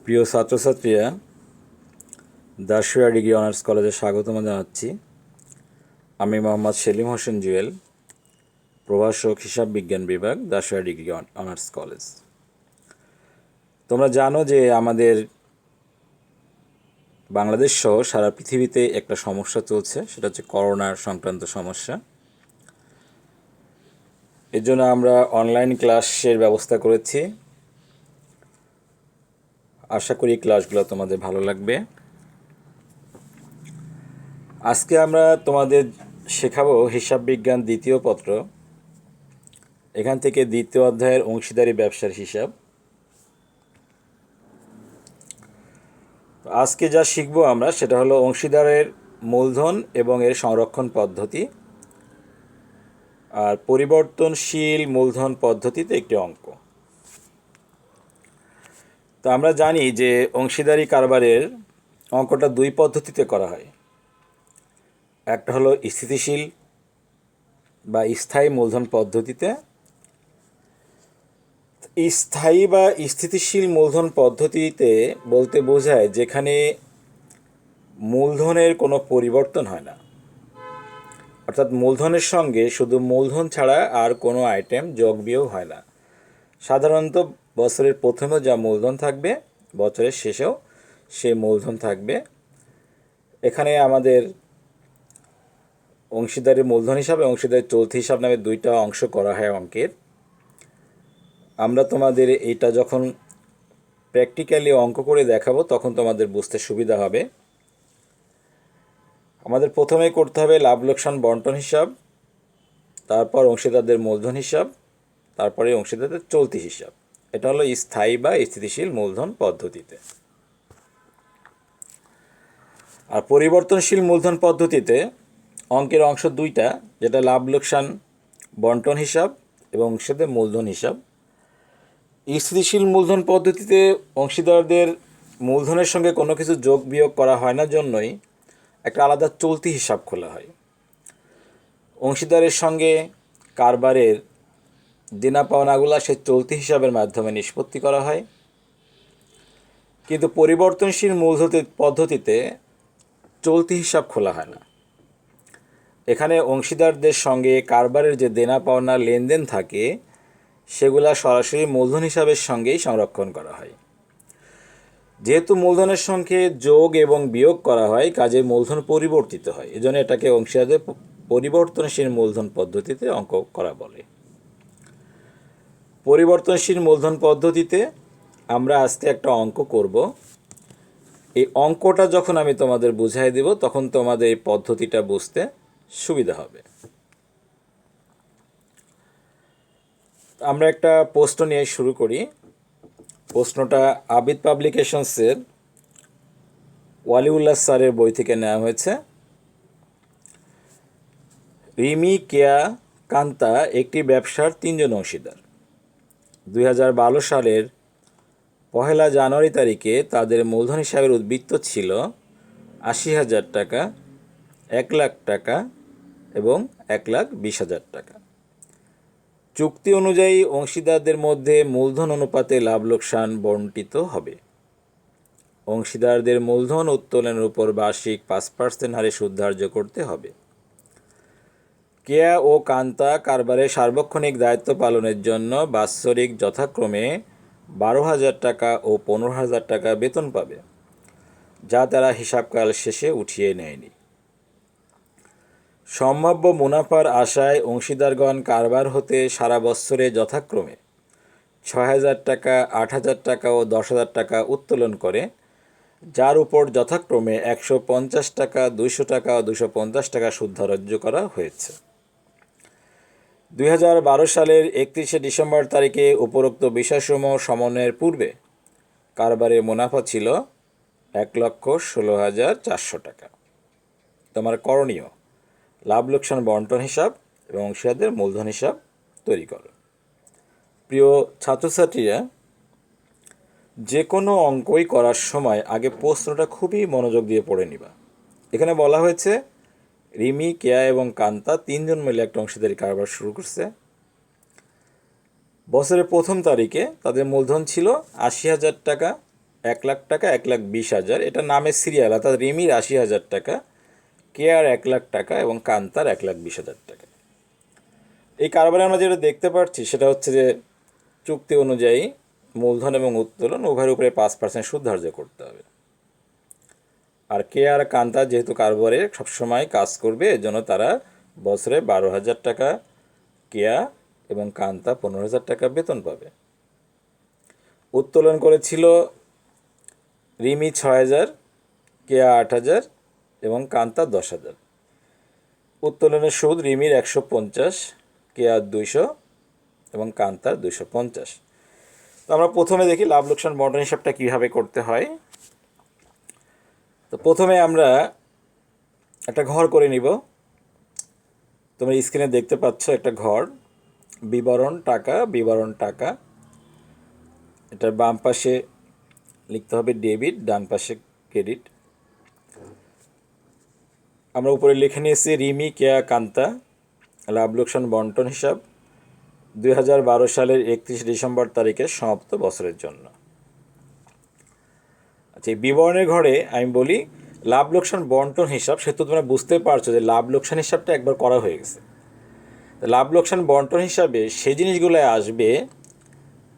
প্রিয় ছাত্রছাত্রীরা, দাশুয়া degree honours কলেজে স্বাগতম জানাচ্ছি। আমি মোহাম্মদ সেলিম হোসেন জুয়েল, প্রভাষক হিসাব বিজ্ঞান বিভাগ, দাশুয়া ডিগ্রি অনার্স কলেজ। তোমরা জানো যে আমাদের বাংলাদেশ সহ সারা পৃথিবীতে একটা সমস্যা চলছে, সেটা হচ্ছে করোনার সংক্রান্ত সমস্যা। এর জন্য আমরা অনলাইন ক্লাসের ব্যবস্থা করেছি। আশা করি ক্লাসগুলো তোমাদের ভালো লাগবে। আজকে আমরা তোমাদের শেখাবো হিসাব বিজ্ঞান দ্বিতীয় পত্র, এখান থেকে দ্বিতীয় অধ্যায়ের অংশীদারি ব্যবসার হিসাব। আজকে যা শিখবো আমরা সেটা হলো অংশীদারের মূলধন এবং এর সংরক্ষণ পদ্ধতি, আর পরিবর্তনশীল মূলধন পদ্ধতিতে একটি অঙ্ক। তো আমরা জানি যে অংশীদারি কারবারের অঙ্কটা দুই পদ্ধতিতে করা হয়। একটা হলো স্থিতিশীল বা স্থায়ী মূলধন পদ্ধতিতে। স্থায়ী বা স্থিতিশীল মূলধন পদ্ধতিতে বলতে বোঝায় যেখানে মূলধনের কোনো পরিবর্তন হয় না, অর্থাৎ মূলধনের সঙ্গে শুধু মূলধন ছাড়া আর কোনো আইটেম যোগ বিয়োগ হয় না। সাধারণত বছরের প্রথমেও যা মূলধন থাকবে, বছরের শেষেও সে মূলধন থাকবে। এখানে আমাদের অংশীদারের মূলধন হিসাব এবং অংশীদারের চলতি হিসাব নামে দুইটা অংশ করা হয় অঙ্কের। আমরা তোমাদের এইটা যখন প্র্যাকটিক্যালি অঙ্ক করে দেখাবো তখন তোমাদের বুঝতে সুবিধা হবে। আমাদের প্রথমে করতে হবে লাভ লোকসান বন্টন হিসাব, তারপর অংশীদারদের মূলধন হিসাব, তারপরে অংশীদারদের চলতি হিসাব। এটা হলো স্থায়ী বা স্থিতিশীল মূলধন পদ্ধতিতে। আর পরিবর্তনশীল মূলধন পদ্ধতিতে অঙ্কের অংশ দুইটা, যেটা লাভ লোকসান বন্টন হিসাব এবং অংশীদারদের মূলধন হিসাব। স্থিতিশীল মূলধন পদ্ধতিতে অংশীদারদের মূলধনের সঙ্গে কোনো কিছু যোগ বিয়োগ করা হয় না জন্যই একটা আলাদা চলতি হিসাব খোলা হয়। অংশীদারের সঙ্গে কারবারের দেনা পাওনাগুলো সে চলতি হিসাবের মাধ্যমে নিষ্পত্তি করা হয়। কিন্তু পরিবর্তনশীল মূলধন পদ্ধতিতে চলতি হিসাব খোলা হয় না। এখানে অংশীদারদের সঙ্গে কারবারের যে দেনা পাওনা লেনদেন থাকে সেগুলা সরাসরি মূলধন হিসাবের সঙ্গেই সংরক্ষণ করা হয়। যেহেতু মূলধনের সঙ্গে যোগ এবং বিয়োগ করা হয়, কাজে মূলধন পরিবর্তিত হয়। এজন্য এটাকে অংশীদারদের পরিবর্তনশীল মূলধন পদ্ধতিতে অঙ্ক করা বলে। পরিবর্তনশীল মূলধন পদ্ধতিতে আমরা আজকে একটা অঙ্ক করব। এই অঙ্কটা যখন আমি তোমাদের বুঝাই দেব তখন তোমাদের এই পদ্ধতিটা বুঝতে সুবিধা হবে। আমরা একটা প্রশ্ন নিয়ে শুরু করি। প্রশ্নটা আবিদ পাবলিকেশনসের ওয়ালিউল্লাহ স্যারের বই থেকে নেওয়া হয়েছে। রিমি, কেয়া, কান্তা একটি ব্যবসার তিনজন অংশীদার। 2012 সালের 1 জানুয়ারি তারিখে তাদের মূলধন হিসাবের উদ্বৃত্ত ছিল 80,000 টাকা, 1 লাখ টাকা এবং 1,20,000 টাকা। চুক্তি অনুযায়ী অংশীদারদের মধ্যে মূলধন অনুপাতে লাভ লোকসান বণ্টিত হবে। অংশীদারদের মূলধন উত্তোলনের উপর বার্ষিক 5% হারে সুদ ধার্য করতে হবে। কেয়া ও কান্তা কারবারের সার্বক্ষণিক দায়িত্ব পালনের জন্য বাৎসরিক যথাক্রমে 12,000 টাকা ও 15,000 টাকা বেতন পাবে, যা তারা হিসাবকাল শেষে উঠিয়ে নেয়নি। সম্ভাব্য মুনাফার আশায় অংশীদারগণ কারবার হতে সারা বৎসরে যথাক্রমে 6,000 টাকা, 8,000 টাকা ও 10,000 টাকা উত্তোলন করে, যার উপর যথাক্রমে 150 টাকা, 200 টাকা ও 250 টাকা সুদ ধার্য করা হয়েছে। 2012 সালের 31 ডিসেম্বর তারিখে উপরোক্ত বিষয়সমূহ সমন্বয়ের পূর্বে কারবারের মুনাফা ছিল 1,16,400 টাকা। তোমার করণীয় লাভ লোকসান বন্টন হিসাব এবং অংশীদারদের মূলধন হিসাব তৈরি করো। প্রিয় ছাত্রছাত্রীরা, যে কোনো অঙ্কই করার সময় আগে প্রশ্নটা খুবই মনোযোগ দিয়ে পড়ে নিবা। এখানে বলা হয়েছে রিমি, কেয়া এবং কান্তা তিনজন মিলে একটা অংশীদারি কারবার শুরু করছে। বছরের প্রথম তারিখে তাদের মূলধন ছিল 80,000 টাকা, 1,00,000 টাকা, 1,20,000, এটা নামের সিরিয়াল, অর্থাৎ রিমির 80,000 টাকা, কেয়ার 1,00,000 টাকা এবং কান্তার 1,20,000 টাকা। এই কারবারে আমরা যেটা দেখতে পাচ্ছি সেটা হচ্ছে যে চুক্তি অনুযায়ী মূলধন এবং উত্তোলন উভয়ের উপরে 5% সুদ ধার্য করতে হবে। আর কেয়ার কান্তা যেহেতু কারবারে সবসময় কাজ করবে, এজন্য তারা বছরে 12,000 টাকা কেয়া এবং কান্তা 15,000 টাকা বেতন পাবে। উত্তোলন করেছিল রিমি 6,000, কেয়া 8,000 এবং কান্তা 10,000। উত্তোলনের সুদ রিমির 150, কেয়ার 200 এবং কান্তার 250। তো আমরা প্রথমে দেখি লাভ লোকসান বন্টন হিসাবটা কীভাবে করতে হয়। তো প্রথমে আমরা একটা ঘর করে নিব। তোমরা স্ক্রিনে দেখতে পাচ্ছ একটা ঘর, বিবরণ টাকা। এটার বাম পাশে লিখতে হবে ডেবিট, ডান পাশে ক্রেডিট। আমরা উপরে লিখে নিয়েছি রিমি, কেয়া, কান্তা লাভ লোকসান বন্টন হিসাব 2012 সালের 31 ডিসেম্বর তারিখে সমাপ্ত বছরের জন্য। আচ্ছা, এই বিবরণের ঘরে আমি বলি লাভ লোকসান বন্টন হিসাব, সে তো তোমরা বুঝতে পারছো যে লাভ লোকসান হিসাবটা একবার করা হয়ে গেছে। লাভ লোকসান বন্টন হিসাবে সেই জিনিসগুলো আসবে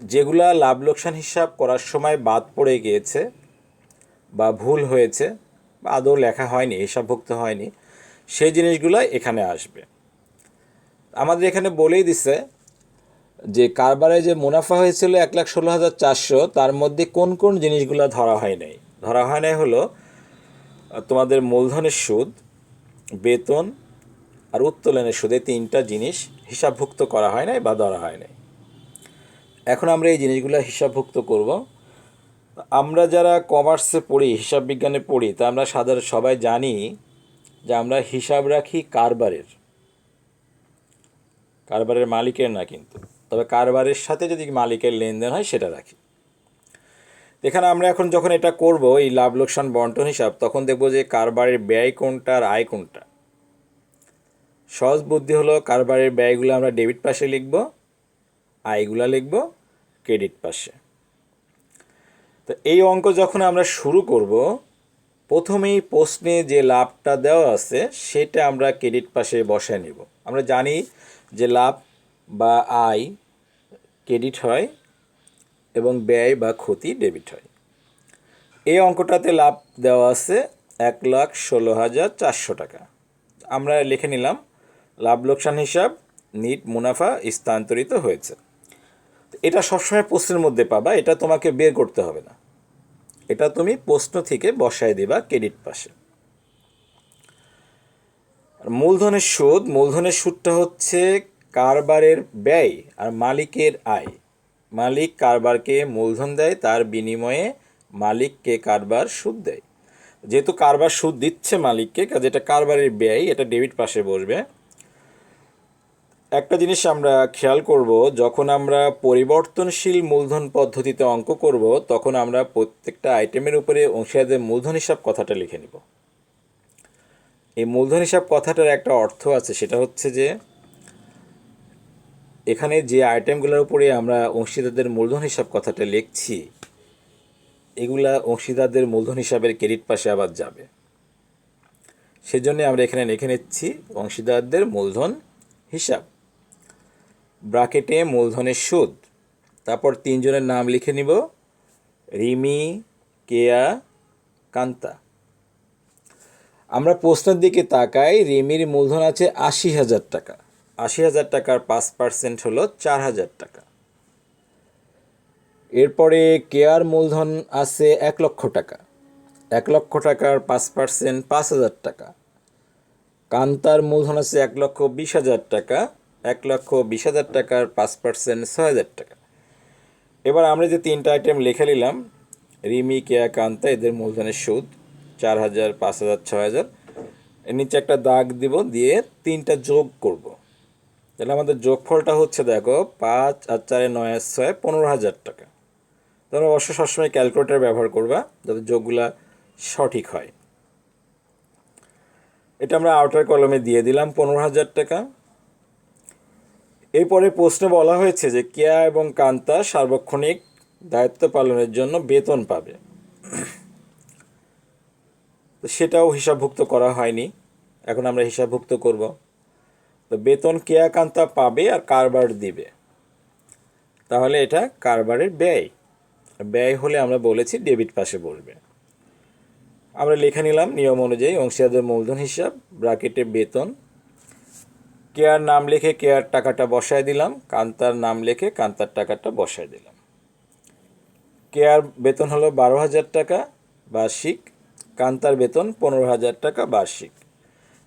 যেগুলা লাভ লোকসান হিসাব করার সময় বাদ পড়ে গিয়েছে বা ভুল হয়েছে বা আদৌ লেখা হয়নি, হিসাবভুক্ত হয়নি, সেই জিনিসগুলো এখানে আসবে। আমাদের এখানে বলেই দিছে যে কারবারে যে মুনাফা হয়েছিল 1,16,400, তার মধ্যে কোন কোন জিনিসগুলো ধরা হয় নাই হলো তোমাদের মূলধনের সুদ, বেতন আর উত্তোলনের সুদে 3টা জিনিস হিসাবভুক্ত করা হয় নাই বা ধরা হয় নাই। এখন আমরা এই জিনিসগুলো হিসাবভুক্ত করব। আমরা যারা কমার্সে পড়ি, হিসাব বিজ্ঞানে পড়ি, তা আমরা সাধারণ সবাই জানি যে আমরা হিসাব রাখি কারবারের মালিকের না, কিন্তু তবে কারবারের সাথে যদি মালিকের লেনদেন হয় সেটা রাখি। এখানে আমরা এখন যখন এটা করব এই লাভ লোকসান বন্টন হিসাব, তখন দেখব যে কারবারের ব্যয় কোনটা আর আয় কোনটা। সহজ বুদ্ধি হলো কারবারের ব্যয়গুলো আমরা ডেবিট পাশে লিখব, আয়গুলো লিখব ক্রেডিট পাশে। তো এই অঙ্ক যখন আমরা শুরু করব, প্রথমেই প্রশ্নে যে লাভটা দেওয়া আছে সেটা আমরা ক্রেডিট পাশে বসায় নেব। আমরা জানি যে লাভ বা আয় ক্রেডিট হয় এবং ব্যয় বা ক্ষতি ডেবিট হয়। এই অঙ্কটাতে লাভ দেওয়া আছে 1,16,400 টাকা। আমরা লিখে নিলাম লাভ লোকসান হিসাব, নিট মুনাফা স্থানান্তরিত হয়েছে। এটা সবসময় প্রশ্নের মধ্যে পাবা, এটা তোমাকে বের করতে হবে না, এটা তুমি প্রশ্ন থেকে বসায় দেবা ক্রেডিট পাশে। আর মূলধনের সুদটা হচ্ছে কারবারের ব্যয় আর মালিকের আয়। মালিক কারবারকে মূলধন দেয়, তার বিনিময়ে মালিককে কারবার সুদ দেয়। যেহেতু কারবার সুদ দিচ্ছে মালিককে, কাজে এটা কারবারের ব্যয়, এটা ডেবিট পাশে বসবে। একটা জিনিস আমরা খেয়াল করব, যখন আমরা পরিবর্তনশীল মূলধন পদ্ধতিতে অঙ্ক করব, তখন আমরা প্রত্যেকটা আইটেমের উপরে অংশীদারদের মূলধন হিসাব কথাটা লিখে নিব। এই মূলধন হিসাব কথাটার একটা অর্থ আছে, সেটা হচ্ছে যে এখানে যে আইটেমগুলোর উপরে আমরা অংশীদারদের মূলধন হিসাব কথাটা লিখছি, এগুলা অংশীদারদের মূলধন হিসাবের ক্রেডিট পাশে আবার যাবে। সেজন্য আমরা এখানে লিখে নিচ্ছি অংশীদারদের মূলধন হিসাব, ব্র্যাকেটে মূলধনের সুদ, তারপর 3 জনের নাম লিখে নিব, রিমি, কেয়া, কান্তা। আমরা প্রশ্নের দিকে তাকাই, রিমির মূলধন আছে 80,000 টাকা। 80,000 টাকার 5% হলো 4,000 টাকা। এরপরে কেয়ার মূলধন আছে 1 লক্ষ টাকা। 1 লক্ষ টাকার 5% 5,000 টাকা। কান্তার মূলধন আছে 1,20,000 টাকা। 1,20,000 টাকার 5% 6,000 টাকা। এবার আমরা যে 3টা আইটেম লিখে নিলাম, রিমি, কেয়া, কান্তা, এদের মূলধনের সুদ 4,000, 5,000, 6,000, এর নিচে একটা দাগ দিব, দিয়ে 3টা যোগ করব। তাহলে আমাদের যোগফলটা হচ্ছে, দেখো, 5 আর 4 9 আর 6 15,000 টাকা। তোমরা অবশ্য সবসময় ক্যালকুলেটর ব্যবহার করবা যাতে যোগগুলা সঠিক হয়। এটা আমরা আউটার কলমে দিয়ে দিলাম 15,000 টাকা। এরপরে প্রশ্নে বলা হয়েছে যে কেয়া এবং কান্তা সার্বক্ষণিক দায়িত্ব পালনের জন্য বেতন পাবে। তো সেটাও হিসাবভুক্ত করা হয়নি, এখন আমরা হিসাবভুক্ত করব। তো বেতন কেয়া কান্তা পাবে আর কারবার দিবে, তাহলে এটা কারবারের ব্যয়। ব্যয় হলে আমরা বলেছি ডেবিট পাশে বসবে। আমরা লিখে নিলাম নিয়ম অনুযায়ী অংশীদারদের মূলধন হিসাব, ব্র্যাকেটে বেতন, কেয়ার নাম লিখে কেয়ার টাকাটা বসায় দিলাম, কান্তার নাম লিখে কান্তার টাকাটা বসায় দিলাম। কেয়ার বেতন হলো 12,000 টাকা বার্ষিক, কান্তার বেতন 15,000 টাকা বার্ষিক।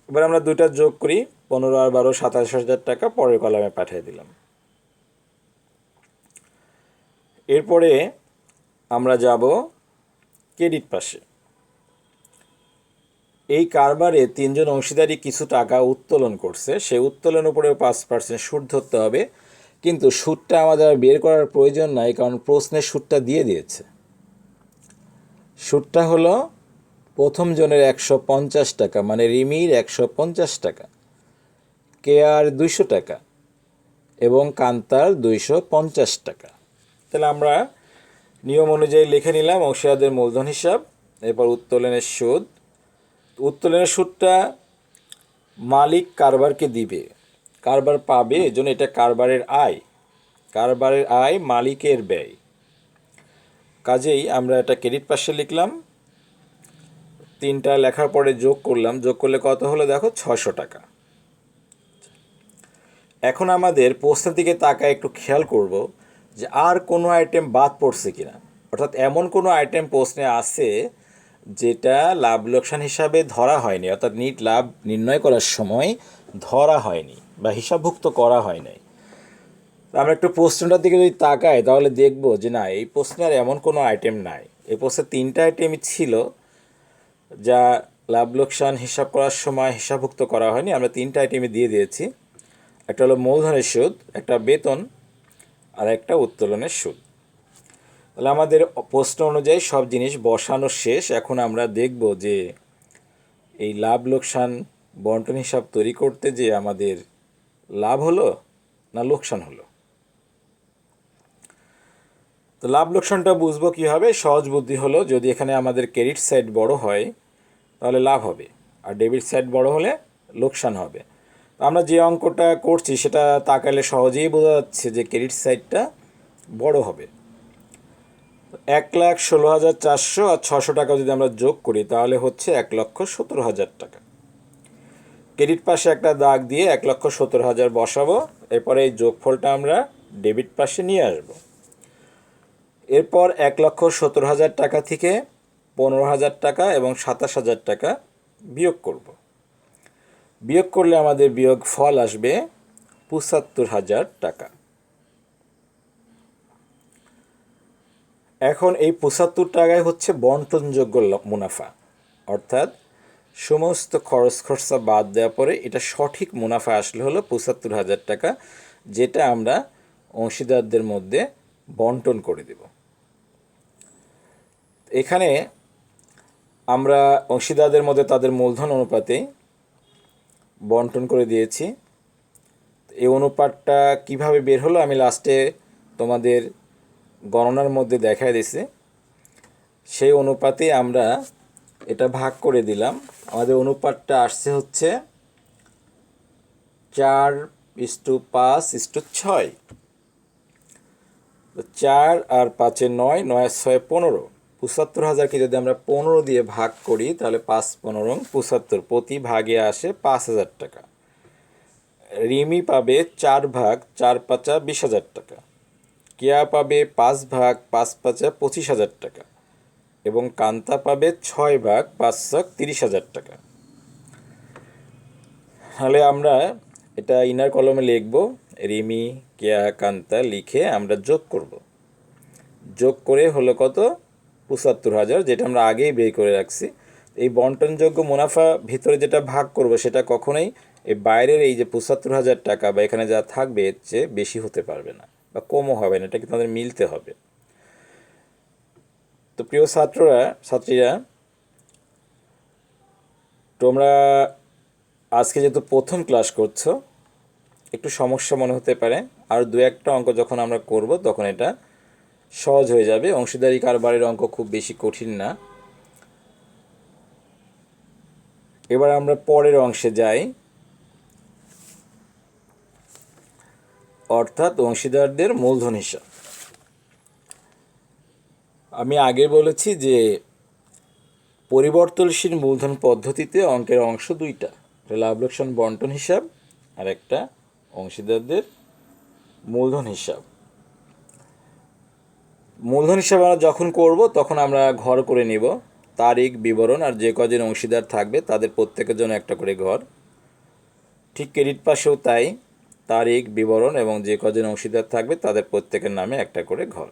এবার আমরা দুইটা যোগ করি, 15 আর 12 27,000 টাকা পরের কলামে পাঠিয়ে দিলাম। এরপরে আমরা যাব ক্রেডিট পাশে। এই কারবারে 3 জন অংশীদারই কিছু টাকা উত্তোলন করছে, সেই উত্তোলনের উপরেও 5% সুদ ধরতে হবে, কিন্তু সুদটা আমাদের আর বের করার প্রয়োজন নাই, কারণ প্রশ্নের সুদটা দিয়ে দিয়েছে। সুদটা হলো প্রথম জনের 150 টাকা, মানে রিমির 150 টাকা, কেয়ার 200 টাকা এবং কান্তার 250 টাকা। তাহলে আমরা নিয়ম অনুযায়ী লিখে নিলাম অংশীদারদের মূলধন হিসাব, এরপর উত্তোলনের সুদ। উত্তোলনের সুদটা মালিক কারবারকে দিবে, কারবার পাবে, এজন্য এটা কারবারের আয়। কারবারের আয় মালিকের ব্যয়, কাজেই আমরা এটা ক্রেডিট পাশে লিখলাম। 3টা লেখার পরে যোগ করলাম, যোগ করলে কত হলো দেখো 600 টাকা। এখন আমাদের প্রশ্নের দিকে তাকায় একটু খেয়াল করব যে আর কোনো আইটেম বাদ পড়ছে কিনা, অর্থাৎ এমন কোনো আইটেম প্রশ্নে আছে যেটা লাভ লোকসান হিসাবে ধরা হয়নি, অর্থাৎ নিট লাভ নির্ণয় করার সময় ধরা হয়নি বা হিসাবভুক্ত করা হয় নাই। আমরা একটু প্রশ্নটার দিকে যদি তাকাই তাহলে দেখব যে না, এই প্রশ্নে আর এমন কোনো আইটেম নাই। এই প্রশ্নে 3টা আইটেমই ছিল যা লাভ লোকসান হিসাব করার সময় হিসাবভুক্ত করা হয়নি, আমরা 3টা আইটেমই দিয়ে দিয়েছি। একটা হলো মূলধনের সুদ, একটা বেতন, আর একটা উত্তোলনের সুদ। তাহলে আমাদের প্রশ্ন অনুযায়ী সব জিনিস বসানো শেষ। এখন আমরা দেখব যে এই লাভ লোকসান বন্টন হিসাব তৈরি করতে যে আমাদের লাভ হলো না লোকসান হলো। তো লাভ লোকসানটা বুঝবো কীভাবে? সহজ বুদ্ধি হলো, যদি এখানে আমাদের ক্রেডিট সাইড বড় হয় তাহলে লাভ হবে, আর ডেবিট সাইড বড় হলে লোকসান হবে। আমরা যে অঙ্কটা করছি সেটা তাকালে সহজেই বোঝা যাচ্ছে যে ক্রেডিট সাইডটা বড় হবে। 1,16,400 আর 600 টাকা যদি আমরা যোগ করি তাহলে হচ্ছে 1,17,000 টাকা। ক্রেডিট পাশে একটা দাগ দিয়ে 1,17,000 বসাবো, এরপরে এই যোগফলটা আমরা ডেবিট পাশে নিয়ে আসব। এরপর 1,17,000 টাকা থেকে 15,000 টাকা এবং 27,000 টাকা বিয়োগ করব। বিয়োগ করলে আমাদের বিয়োগ ফল আসবে 75,000 টাকা। এখন এই 75 টাকায় হচ্ছে বন্টনযোগ্য মুনাফা, অর্থাৎ সমস্ত খরচ খরচা বাদ দেওয়ার পরে এটা সঠিক মুনাফা আসলে হলো 75,000 টাকা, যেটা আমরা অংশীদারদের মধ্যে বন্টন করে দেব। এখানে আমরা অংশীদারদের মধ্যে তাদের মূলধন অনুপাতে বন্টন করে দিয়েছি। এই অনুপাতটা কিভাবে বের হলো আমি লাস্টে তোমাদের গণনার মধ্যে দেখায় দিয়েছি। সেই অনুপাতে আমরা এটা ভাগ করে দিলাম। আমাদের অনুপাতটা আসছে হচ্ছে 4:5:6। 4 আর 5 9, 9 আর 6 15। 75,000কে যদি আমরা 15 দিয়ে ভাগ করি তাহলে 5×15 75, প্রতি ভাগে আসে 5,000 টাকা। রিমি পাবে 4 ভাগ 4×5 20,000 টাকা, কেয়া পাবে 5 ভাগ 5×5 25,000 টাকা এবং কান্তা পাবে 6 ভাগ 5 30,000 টাকা। তাহলে আমরা এটা ইনার কলমে লিখব, রিমি কেয়া কান্তা লিখে আমরা যোগ করব। যোগ করে হলো কত? 75,000, যেটা আমরা আগেই বের করে রাখছি। এই বন্টনযোগ্য মুনাফা ভিতরে যেটা ভাগ করব সেটা কখনোই এই বাইরের এই যে 75,000 টাকা বা এখানে যা থাকবে এর চেয়ে বেশি হতে পারবে না বা কমও হবে না, এটা কিন্তু আমাদের মিলতে হবে। তো প্রিয় ছাত্রীরা, তোমরা আজকে যেহেতু প্রথম ক্লাস করছো একটু সমস্যা মনে হতে পারে, আর 2-1টা অঙ্ক যখন আমরা করব তখন এটা সহজ হয়ে যাবে। অংশীদারি কারবারের অঙ্ক খুব বেশি কঠিন না। এবার আমরা পরের অংশে যাই, অর্থাৎ অংশীদারদের মূলধন হিসাব। আমি আগে বলেছি যে পরিবর্তনশীল মূলধন পদ্ধতিতে অঙ্কের অংশ দুইটা, একটা লাভ লোকসান বন্টন হিসাব আর একটা অংশীদারদের মূলধন হিসাব। মূলধন হিসাব আমরা যখন করব তখন আমরা ঘর করে নিব, তারিখ, বিবরণ আর যে কজন অংশীদার থাকবে তাদের প্রত্যেকের জন্য একটা করে ঘর। ঠিক ক্রেডিট পাশেও তাই, তারিখ, বিবরণ এবং যে কজন অংশীদার থাকবে তাদের প্রত্যেকের নামে একটা করে ঘর।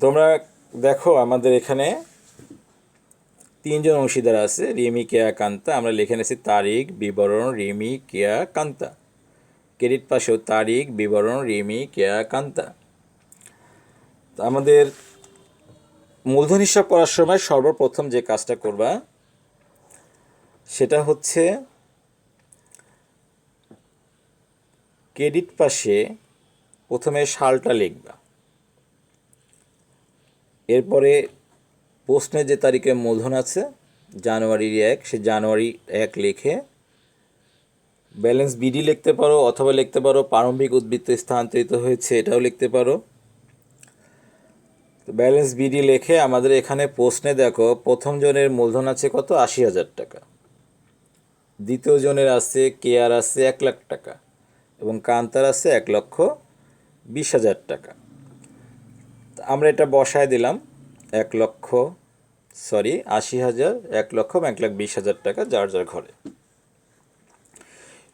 তোমরা দেখো আমাদের এখানে তিনজন অংশীদার আছে, রিমি, কেয়া, কান্তা। আমরা লিখে নিয়েছি তারিখ, বিবরণ, রিমি, কেয়া, কান্তা। ক্রেডিট পাশেও তারিখ, বিবরণ, রিমি, কেয়া, কান্তা। আমাদের মূলধন হিসাব করার সময় সর্বপ্রথম যে কাজটা করবা সেটা হচ্ছে ক্রেডিট পাশে প্রথমে সালটা লিখবা, এরপরে প্রশ্নে যে তারিখে মূলধন আছে জানুয়ারি 1, সে জানুয়ারি 1 লিখে ব্যালেন্স বিডি লিখতে পারো, অথবা লিখতে পারো প্রারম্ভিক উদ্বৃত্ত স্থানান্তরিত হয়েছে, এটাও লিখতে পারো। ব্যালেন্স বিডি লিখে আমাদের এখানে প্রশ্নে দেখো প্রথম জনের মূলধন আছে কত, 80,000 টাকা। দ্বিতীয় জনের আছে কেয়ার আছে 1 লাখ টাকা এবং কান্তার আছে 1,20,000 টাকা। আমরা এটা বসায় দিলাম 80,000, 1 লক্ষ, 1,20,000 টাকা যার যার ঘরে।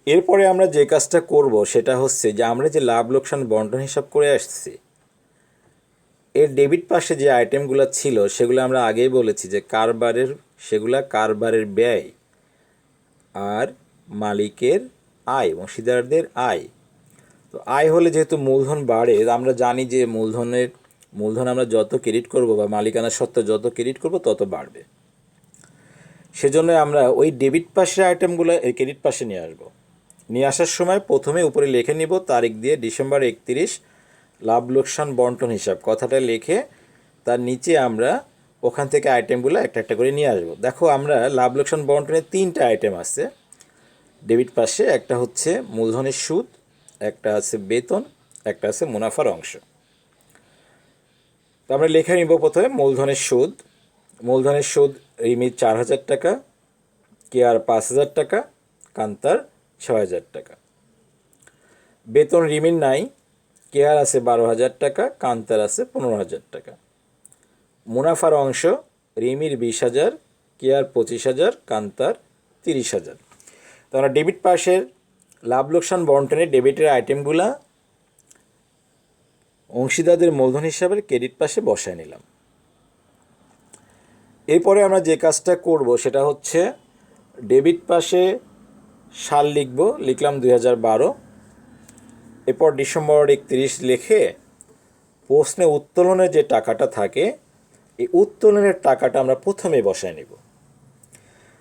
এরপরে আমরা যে কাজটা করব সেটা হচ্ছে যে আমরা যে লাভ লোকসান বন্টন হিসাব করে আসছি, এর ডেবিট পাশে যে আইটেমগুলো ছিল সেগুলো আমরা আগেই বলেছি যে কারবারের ব্যয় আর মালিকের আয়, অংশীদারদের আয়। তো আয় হলে যেহেতু মূলধন বাড়ে, আমরা জানি যে মূলধন আমরা যত ক্রেডিট করব বা মালিকানা সত্ত্ব যত ক্রেডিট করব তত বাড়বে। সেজন্য আমরা ওই ডেবিট পাশের আইটেমগুলো এই ক্রেডিট পাশে নিয়ে আসবো। নিয়ে আসার সময় প্রথমে উপরে লিখে নিব তারিখ দিয়ে ডিসেম্বর 31 লাভ লোকসান বন্টন হিসাব কথাটা লিখে তার নিচে আমরা ওখান থেকে আইটেমগুলো একটা একটা করে নিয়ে আসবো। দেখো আমরা লাভ লোকসান বন্টনের 3টা আইটেম আছে ডেবিট পাশে, একটা হচ্ছে মূলধনের সুদ, একটা আছে বেতন, একটা আছে মুনাফার অংশ। তো আমরা লিখে নিব প্রথমে মূলধনের সুদ। মূলধনের সুদ রিমির 4,000 টাকা, কেয়ার 5,000 টাকা, কান্তার 6,000 টাকা। বেতন রিমির নাই, কেয়ার আছে 12,000 টাকা, কান্তার আছে 15,000 টাকা। মুনাফার অংশ রিমির 20,000, কেয়ার 25,000, কান্তার 30,000। তো আমরা ডেবিট পাশের লাভ লোকসান বন্টনের ডেবিটের আইটেমগুলা অংশীদারদের মূলধন হিসাবে ক্রেডিট পাশে বসায় নিলাম। এরপরে আমরা যে কাজটা করব সেটা হচ্ছে ডেবিট পাশে সাল লিখলাম 2012। এরপর ডিসেম্বর 31 লিখে প্রশ্নে উত্তোলনের যে টাকাটা থাকে এই উত্তোলনের টাকাটা আমরা প্রথমে বসায় নেব।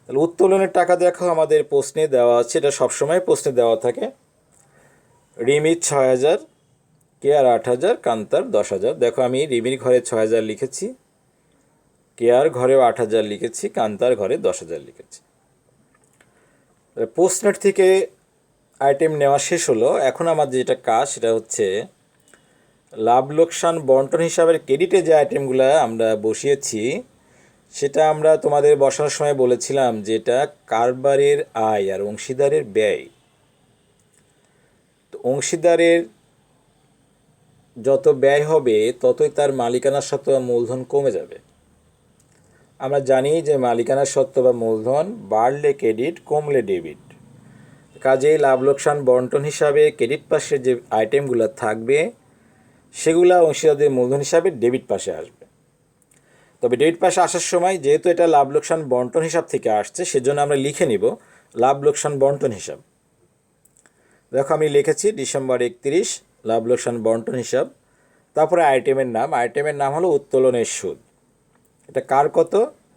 তাহলে উত্তোলনের টাকা দেখো আমাদের প্রশ্নে দেওয়া আছে, এটা সবসময় প্রশ্নে দেওয়া থাকে। রিমির 6,000, কেয়ার 8,000, কান্তার 10,000। দেখো আমি রিমির ঘরে 6,000 লিখেছি, কেয়ার ঘরেও 8,000 লিখেছি, কান্তার ঘরে 10,000 লিখেছি। প্রশ্নের থেকে আইটেম নেওয়া শেষ হলো। এখন আমাদের যেটা কাজ সেটা হচ্ছে লাভ লোকসান বন্টন হিসাবের ক্রেডিটে যে আইটেমগুলো আমরা বসিয়েছি সেটা আমরা তোমাদের বসানোর সময় বলেছিলাম যে এটা কারবারের আয় আর অংশীদারের ব্যয়। তো অংশীদারের যত ব্যয় হবে ততই তার মালিকানার সত্ত্ব বা মূলধন কমে যাবে। আমরা জানি যে মালিকানার সত্ত্ব বা মূলধন বাড়লে ক্রেডিট, কমলে ডেবিট। কাজেই লাভ লোকসান বন্টন হিসাবে ক্রেডিট পাশে যে আইটেমগুলো থাকবে সেগুলো অংশীদারদের মূলধন হিসাবে ডেবিট পাশে আসবে। তবে ডেবিট পাশে আসার সময় যেহেতু এটা লাভ লোকসান বন্টন হিসাব থেকে আসছে সেজন্য আমরা লিখে নিব লাভ লোকসান বন্টন হিসাব। দেখো আমি লিখেছি ডিসেম্বর 31 লাভ লোকসান বন্টন হিসাব। তারপরে আইটেমের নাম হলো উত্তোলনের সুদ। এটা কার কত,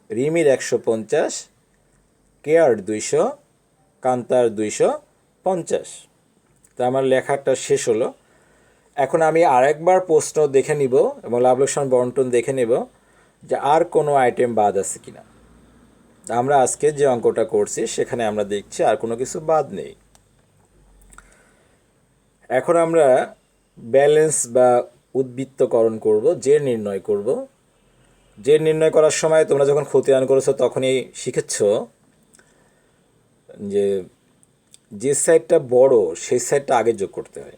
রিমির 150, কেয়ার 200, কান্তার 250। তা আমার লেখাটা শেষ হলো। এখন আমি আরেকবার প্রশ্ন দেখে নিব এবং লাভ লোকসান বন্টন দেখে নেব যে আর কোনো আইটেম বাদ আছে কিনা। আমরা আজকে যে অঙ্কটা করছি সেখানে আমরা দেখছি আর কোনো কিছু বাদ নেই। এখন আমরা ব্যালেন্স বা উদ্বৃত্তকরণ করব, যে নির্ণয় করব। যে নির্ণয় করার সময় তোমরা যখন খতিয়ান করেছো তখনই শিখেছ যে যে সাইডটা বড় সেই সাইডটা আগে যোগ করতে হয়।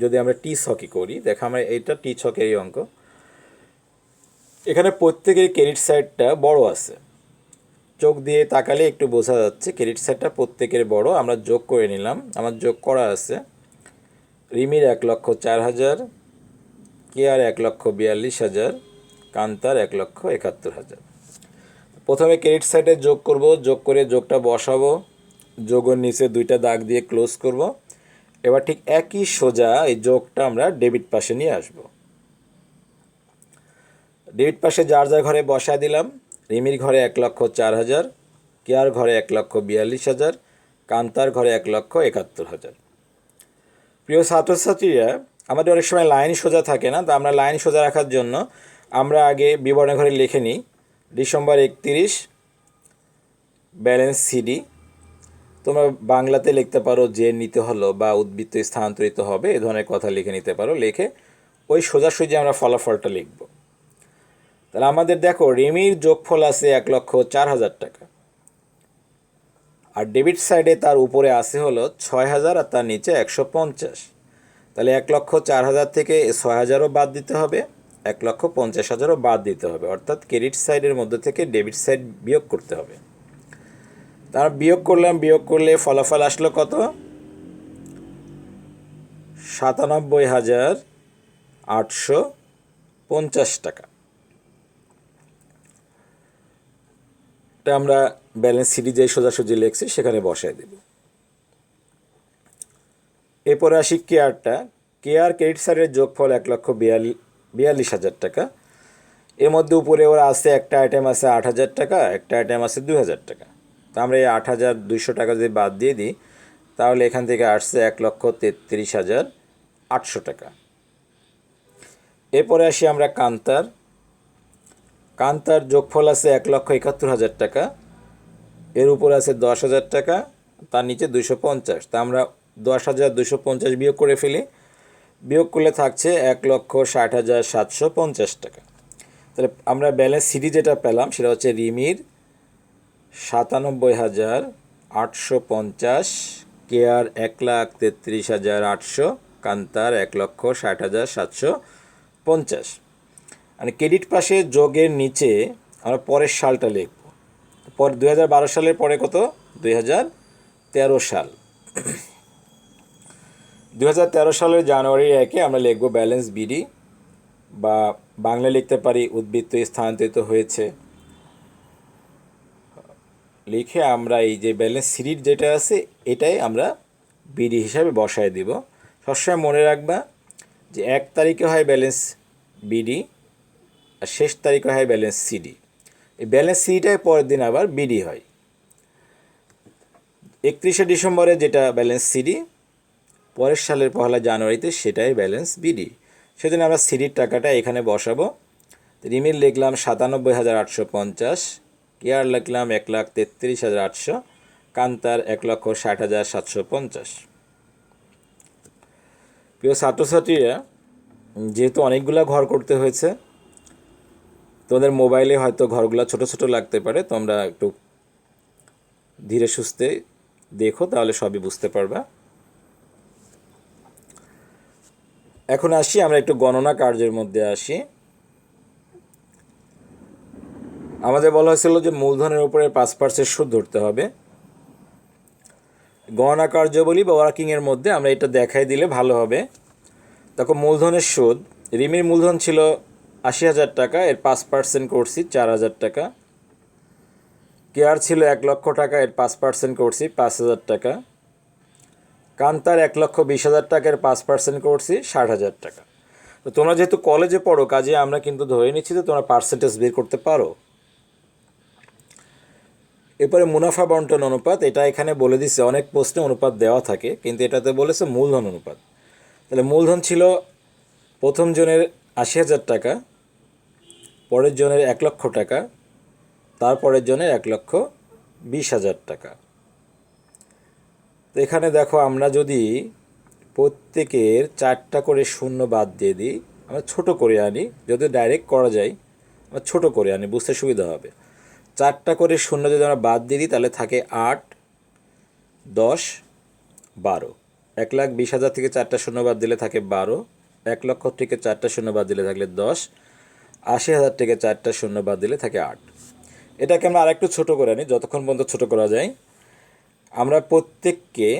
যদি আমরা টি ছকে করি, দেখো আমরা এইটা টি ছকের এই অঙ্ক, এখানে প্রত্যেকের ক্রেডিট সাইডটা বড় আছে, চোখ দিয়ে তাকালে একটু বোঝা যাচ্ছে ক্রেডিট সাইডটা প্রত্যেকের বড়। আমরা যোগ করে নিলাম, আমার যোগ করা আছে রিমির 1,04,000, কেয়ার 1,42,000, কান্তার 1,71,000। প্রথমে ক্রেডিট সাইডে যোগ করব, যোগ করে যোগটা বসাবো, যোগের নিচে দুইটা দাগ দিয়ে ক্লোজ করব। এবার ঠিক একই সোজা এই যোগটা আমরা ডেবিট পাশে নিয়ে আসব। ডেবিট পাশে যার যার ঘরে বসায় দিলাম। রিমির ঘরে 1,04,000, কেয়ার ঘরে 1,42,000, কান্তার ঘরে 1,71,000। প্রিয় ছাত্রছাত্রীরা, আমাদের অনেক সময় লাইন সোজা থাকে না, তো আমরা লাইন সোজা রাখার জন্য আমরা আগে বিবরণ ঘরে লিখে নিই ডিসেম্বর 31 ব্যালেন্স সিডি। তোমরা বাংলাতে লিখতে পারো যে নিতে হলো বা উদ্বৃত্ত স্থানান্তরিত হবে, এ ধরনের কথা লিখে নিতে পারো। লিখে ওই সোজাসুজি আমরা ফলাফলটা লিখব। তাহলে আমাদের দেখো রিমির যোগফল আছে 1,04,000 টাকা, আর ডেবিট সাইডে তার উপরে আছে হলো 6,000 আর তার নিচে 150। তাহলে 1,04,000 থেকে 6,000ও বাদ দিতে হবে, 1,50,000ও বাদ দিতে হবে, অর্থাৎ ক্রেডিট সাইডের মধ্যে থেকে ডেবিট সাইড বিয়োগ করতে হবে। তার বিয়োগ করলাম, বিয়োগ করলে ফলাফল আসলো কত? 97,850 টাকা। এটা আমরা ব্যালেন্স সিডি যে সোজাসুজি লিখছি সেখানে বসাই দেব। এরপরে আসি কেয়ারটা। কেয়ার ক্রেডিট সাইডের যোগফল 1,42,000 টাকা। এর মধ্যে উপরে ওরা আছে একটা আইটেম আছে 8,000 টাকা, একটা আইটেম আছে 2,000 টাকা। তা আমরা এই 8,200 টাকা যদি বাদ দিয়ে দিই তাহলে এখান থেকে আসছে 1,33,800 টাকা। এরপরে আসি আমরা কান্তার। কান্তার যোগফল আছে 1,71,000 টাকা, এর উপরে আছে 10,000 টাকা, তার নিচে 250। তা আমরা 10,250 বিয়োগ করে ফেলি, বিয়োগ করলে থাকছে 1,60,750 টাকা। তাহলে আমরা ব্যালেন্স সিডি যেটা পেলাম সেটা হচ্ছে রিমির 97,850, কেয়ার 1,33,800, কান্তার 1,60,750। মানে ক্রেডিট পাশে যোগের নিচে আমরা পরের সালটা লিখব। পর 2012 সালের পরে কত? 2013 সাল। 2013 সালের জানুয়ারি 1 আমরা লিখব ব্যালেন্স বিডি, বা বাংলা লিখতে পারি উদ্বৃত্ত স্থানান্তরিত হয়েছে। লিখে আমরা এই যে ব্যালেন্স সিডির যেটা আছে এটাই আমরা বিডি হিসাবে বসায় দিব। সবসময় মনে রাখবা যে 1 তারিখে হয় ব্যালেন্স বিডি আর শেষ তারিখে হয় ব্যালেন্স সিডি। এই ব্যালেন্স সিডিটাই পরের দিন আবার বিডি হয়। 31শে ডিসেম্বরে যেটা ব্যালেন্স সিডি, পরের সালের 1 জানুয়ারিতে সেটাই ব্যালেন্স বিডি। সেজন্য আমরা সিডির টাকাটা এখানে বসাবো। রিমির লিখলাম 97,850, কেয়ার লিখলাম 1,33,800, কান্তার 1,60,750। প্রিয় ছাত্রছাত্রীরা, যেহেতু অনেকগুলো ঘর করতে হয়েছে, তোমাদের মোবাইলে হয়তো ঘরগুলো ছোট ছোট লাগতে পারে, তোমরা একটু ধীরে সুস্থে দেখো, তাহলে সবই বুঝতে পারবা। এখন আসি আমরা একটু গণনা কার্যের মধ্যে আসি। আমাদের বলা হয়েছিল যে মূলধনের উপরে 5% সুদ ধরতে হবে। গণনা কার্যাবলী বা ওয়ার্কিংয়ের মধ্যে আমরা এটা দেখাই দিলে ভালো হবে। দেখো মূলধনের সুদ, রিমির মূলধন ছিল 80,000 টাকা, এর 5% করছি 4,000 টাকা। কেয়ার ছিল 1,00,000 টাকা, এর 5% করছি 5,000 টাকা। কান্তার 1,20,000 টাকা, এর 5% করছি 60,000 টাকা। তো তোমরা যেহেতু কলেজে পড়ো, কাজে আমরা কিন্তু ধরে নিচ্ছি যে তোমরা পার্সেন্টেজ বের করতে পারো। এরপরে মুনাফা বন্টন অনুপাত, এটা এখানে বলে দিচ্ছে, অনেক প্রশ্নে অনুপাত দেওয়া থাকে কিন্তু এটাতে বলেছে মূলধন অনুপাত। তাহলে মূলধন ছিল প্রথম জনের 80,000 টাকা, পরের জনের 1,00,000 টাকা, তারপরের জন্য 1,20,000 টাকা। তো এখানে দেখো আমরা যদি প্রত্যেকের 4টা করে শূন্য বাদ দিয়ে দিই, আমরা ছোট করে আনি, যদি ডাইরেক্ট করা যায় আমরা ছোট করে আনি, বুঝতে সুবিধা হবে। 4টা করে শূন্য যদি আমরা বাদ দিয়ে দিই তাহলে থাকে 8, 10, 12। 1,20,000 থেকে 4টা শূন্য বাদ দিলে থাকে 12, 1 লক্ষ থেকে 4টা শূন্য বাদ দিলে থাকলে 10, 80,000 থেকে 4টা শূন্য বাদ দিলে থাকে 8। এটাকে আমরা আরেকটু ছোট করে আনি, যতক্ষণ পর্যন্ত ছোট করা যায়। আমরা প্রত্যেককে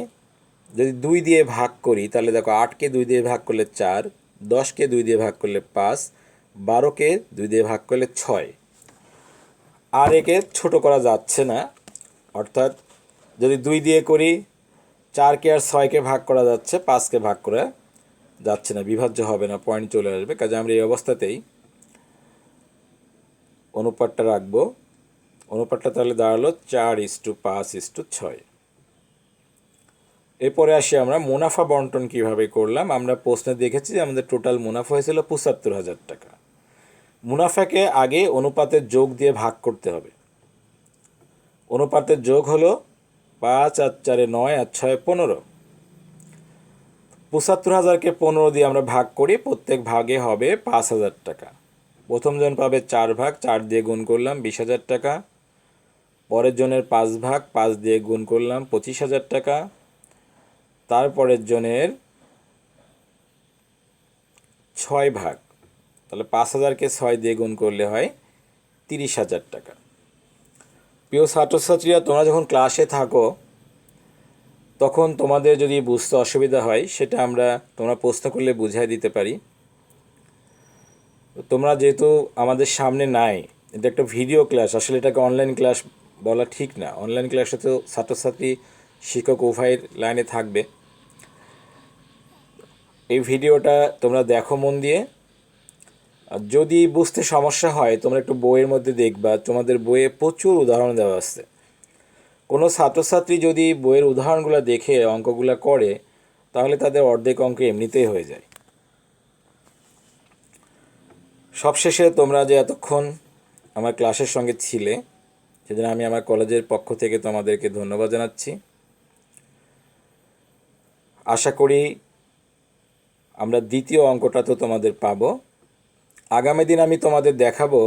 যদি 2 দিয়ে ভাগ করি তাহলে দেখো 8কে 2 দিয়ে ভাগ করলে 4, 10কে 2 দিয়ে ভাগ করলে 5, 12কে 2 দিয়ে ভাগ করলে 6। আর একে ছোট করা যাচ্ছে না, অর্থাৎ যদি 2 দিয়ে করি 4কে আর 6কে ভাগ করা যাচ্ছে, 5কে ভাগ করা যাচ্ছে না, বিভাজ্য হবে না, পয়েন্ট চলে আসবে। কাজে আমরা এই অবস্থাতেই অনুপাতটা রাখবো। অনুপাতটা তাহলে দাঁড়ালো 4:5:6। এরপরে আসি আমরা মুনাফা বন্টন কিভাবে করলাম। আমরা প্রশ্নে দেখেছি যে আমাদের টোটাল মুনাফা হয়েছিল 75,000 টাকা। মুনাফাকে আগে অনুপাতের যোগ দিয়ে ভাগ করতে হবে। অনুপাতের যোগ হলো 5 আর 4 9 আর 6 15। 75,000কে 15 দিয়ে আমরা ভাগ করি, প্রত্যেক ভাগে হবে 5,000 টাকা। প্রথম জন পাবে 4 ভাগ, 4 দিয়ে গুণ করলাম 20,000 টাকা। পরের জনের 5 ভাগ, 5 দিয়ে গুণ করলাম 25,000 টাকা। তারপরের জনের 6 ভাগ, তাহলে 5,000কে 6 দিয়ে গুণ করলে হয় 30,000 টাকা। প্রিয় ছাত্রছাত্রীরা, তোমরা যখন ক্লাসে থাকো তখন তোমাদের যদি বুঝতে অসুবিধা হয় সেটা তোমরা প্রশ্ন করলে বুঝিয়ে দিতে পারি। তোমরা যেহেতু আমাদের সামনে নাই, এটা একটা ভিডিও ক্লাস, আসলে এটাকে অনলাইন ক্লাস বলা ঠিক না। অনলাইন ক্লাসে তো ছাত্রছাত্রী শিক্ষক উভয়ের লাইনে থাকবে। এই ভিডিওটা তোমরা দেখো মন দিয়ে। যদি বুঝতে সমস্যা হয় তোমরা একটু বইয়ের মধ্যে দেখবা, তোমাদের বইয়ে প্রচুর উদাহরণ দেওয়া আছে। কোনো ছাত্রছাত্রী যদি বইয়ের উদাহরণগুলো দেখে অঙ্কগুলো করে তাহলে তাদের অর্ধেক অঙ্ক এমনিতেই হয়ে যায়। সবশেষে তোমরা যে এতক্ষণ আমার ক্লাসের সঙ্গে ছিলে সেজন্য আমি আমার কলেজের পক্ষ থেকে তোমাদেরকে ধন্যবাদ জানাচ্ছি। আশা করি আমরা দ্বিতীয় অঙ্কটা তো তোমাদের পাবো। আগামী দিন আমি তোমাদের দেখাবো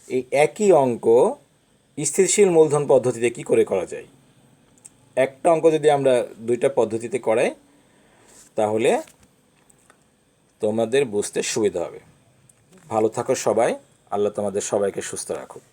এই একই অঙ্ক স্থিতিশীল মূলধন পদ্ধতিতে কি করে করা যায়। একটা অঙ্ক যদি আমরা 2টা পদ্ধতিতে করাই তাহলে তোমাদের বুঝতে সুবিধা হবে। ভালো থাকো সবাই। আল্লাহ তোমাদের সবাইকে সুস্থ রাখুক।